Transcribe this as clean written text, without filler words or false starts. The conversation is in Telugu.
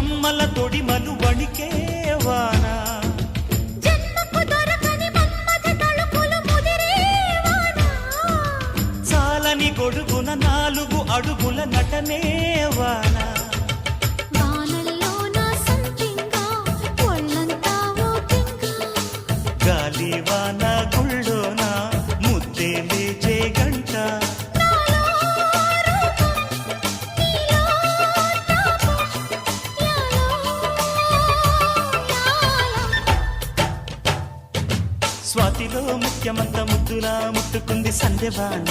కొమ్మల తొడిమలు వణికే వాన చాలని గొడుగున 4 అడుగుల నటనే వాన గాలి వాన గుళ్ళోన ముద్దే లేచే గంట స్వాతిలో ముఖ్యమంత ముద్దులా ముట్టుకుంది సంధ్యవాన